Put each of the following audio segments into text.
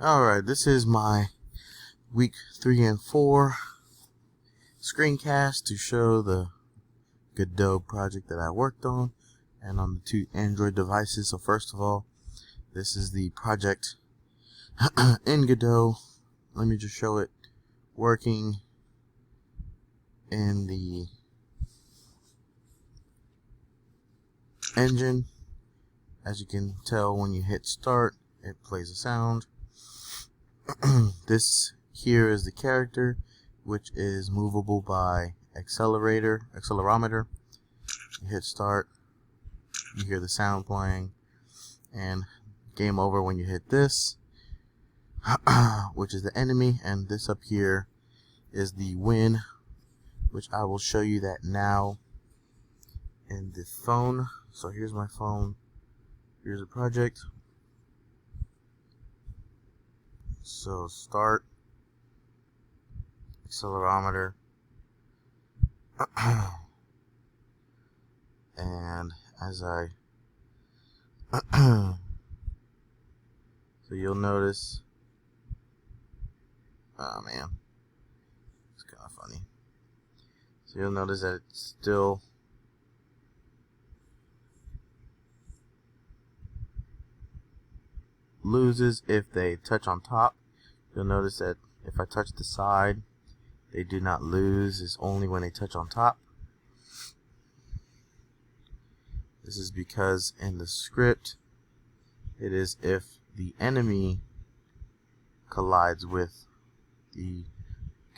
Alright, this is my week 3 and 4 screencast to show the Godot project that I worked on and on the 2 Android devices. So first of all, this is the project in Godot. Let me just show it working in the engine. As you can tell, when you hit start, it plays a sound. This here is the character, which is movable by accelerometer. You hit start, you hear the sound playing, and game over when you hit this, which is the enemy, and this up here is the win, which I will show you that now in the phone. So here's my phone, here's the project. So start, accelerometer, and as I so you'll notice, oh man, it's kind of funny. So you'll notice that it still loses if they touch on top. You'll notice that if I touch the side, they do not lose. It's only when they touch on top. This is because in the script, it is if the enemy collides with the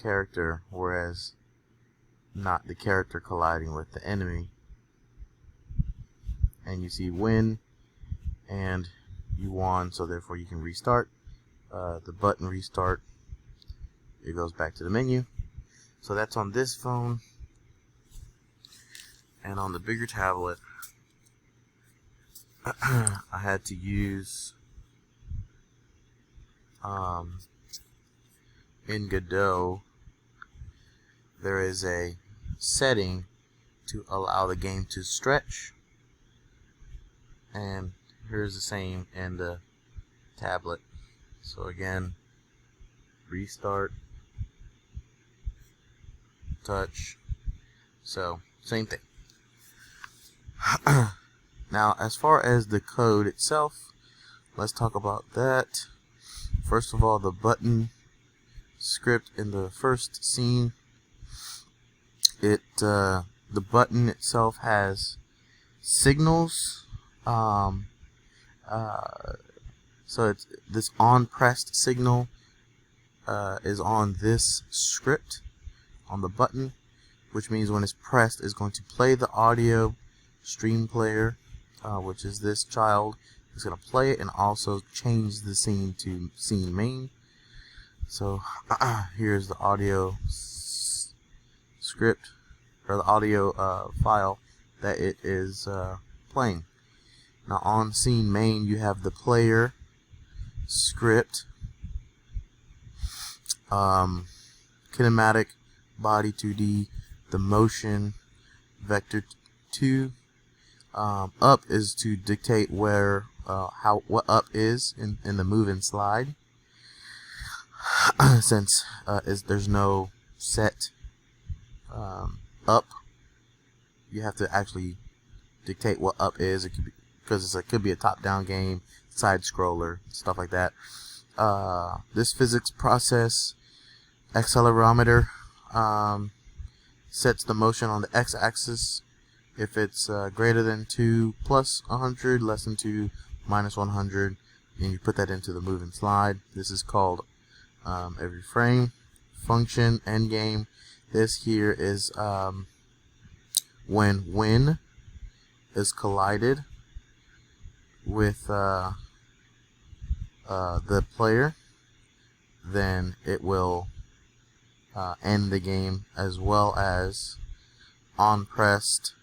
character, whereas not the character colliding with the enemy. And you see win, and you won, so therefore you can restart. The button restart, it goes back to the menu. So that's on this phone. And on the bigger tablet, I had to use in Godot, there is a setting to allow the game to stretch, and here's the same in the tablet. So again, restart, touch, so same thing. Now as far as the code itself, let's talk about that. First of all, the button script in the first scene, the button itself has signals. So it's this on pressed signal is on this script on the button, which means when it's pressed, it's going to play the audio stream player, which is this child. It's going to play it and also change the scene to scene main. So here's the audio script, or the audio file that it is playing. Now on scene main, you have the player script, kinematic, body 2D, the motion, vector 2. Up is to dictate where what up is in the move and slide. Since there's no set up, you have to actually dictate what up is. It could be, because it could be a top-down game, side scroller, stuff like that. This physics process accelerometer sets the motion on the x-axis. If it's greater than 2 plus 100, less than 2 minus 100, and you put that into the move and slide. This is called every frame. Function endgame. This here is when win is collided with the player, then it will end the game, as well as on pressed.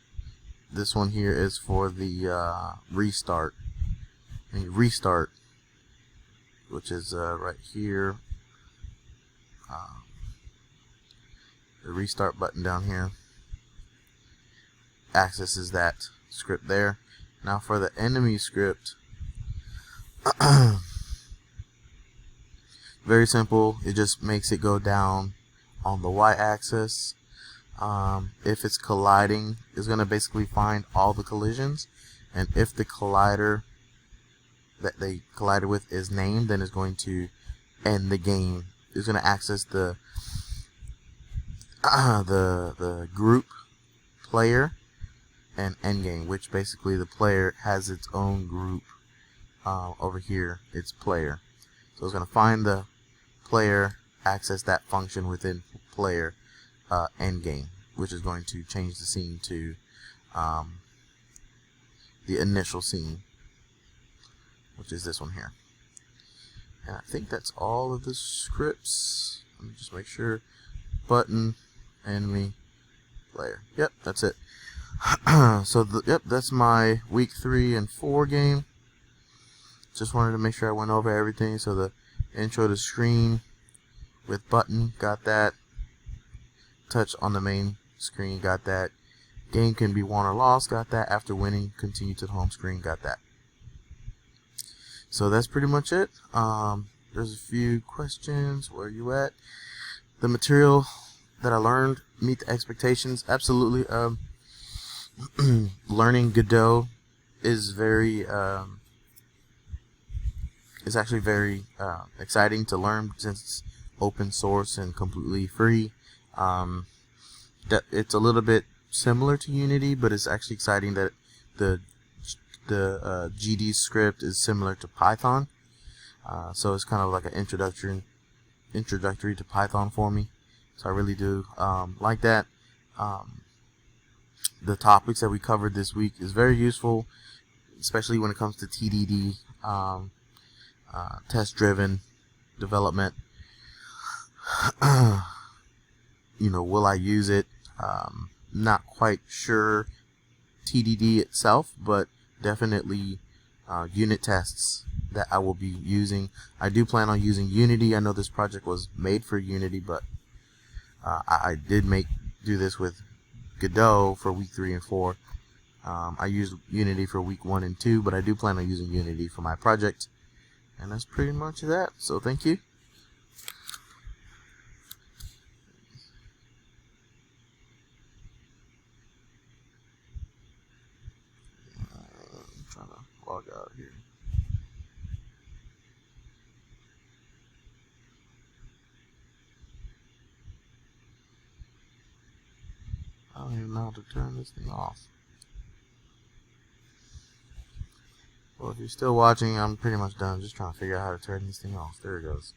This one here is for the restart. And you restart, which is right here. The restart button down here accesses that script there. Now for the enemy script, Very simple. It just makes it go down on the y-axis. If it's colliding, it's going to basically find all the collisions, and if the collider that they collided with is named, then it's going to end the game. It's going to access the group player and end game, which basically the player has its own group. Over here it's player, so it's going to find the player, access that function within player end game, which is going to change the scene to the initial scene, which is this one here. And I think that's all of the scripts. Let me just make sure. Button, enemy, player. Yep, that's it. So yep, that's my week 3 and 4 game. Just wanted to make sure I went over everything. So the intro to screen with button, got that. Touch on the main screen, got that. Game can be won or lost, got that. After winning, continue to the home screen, got that. So that's pretty much it. There's a few questions. Where are you at? The material that I learned meet the expectations. Absolutely. Learning Godot is very it's actually very exciting to learn, since it's open source and completely free. It's a little bit similar to Unity, but it's actually exciting that the GD script is similar to Python. So it's kind of like an introductory to Python for me. So I really do like that. The topics that we covered this week is very useful, especially when it comes to TDD, test-driven development. Will I use it? Not quite sure TDD itself, but definitely unit tests that I will be using. I do plan on using Unity. I know this project was made for Unity, but I did do this with Godot for week 3 and 4. I used Unity for week 1 and 2, but I do plan on using Unity for my project. And that's pretty much that. So thank you. I'm trying to log out here. I don't even know how to turn this thing off. Well, if you're still watching, I'm pretty much done. Just trying to figure out how to turn this thing off. There it goes.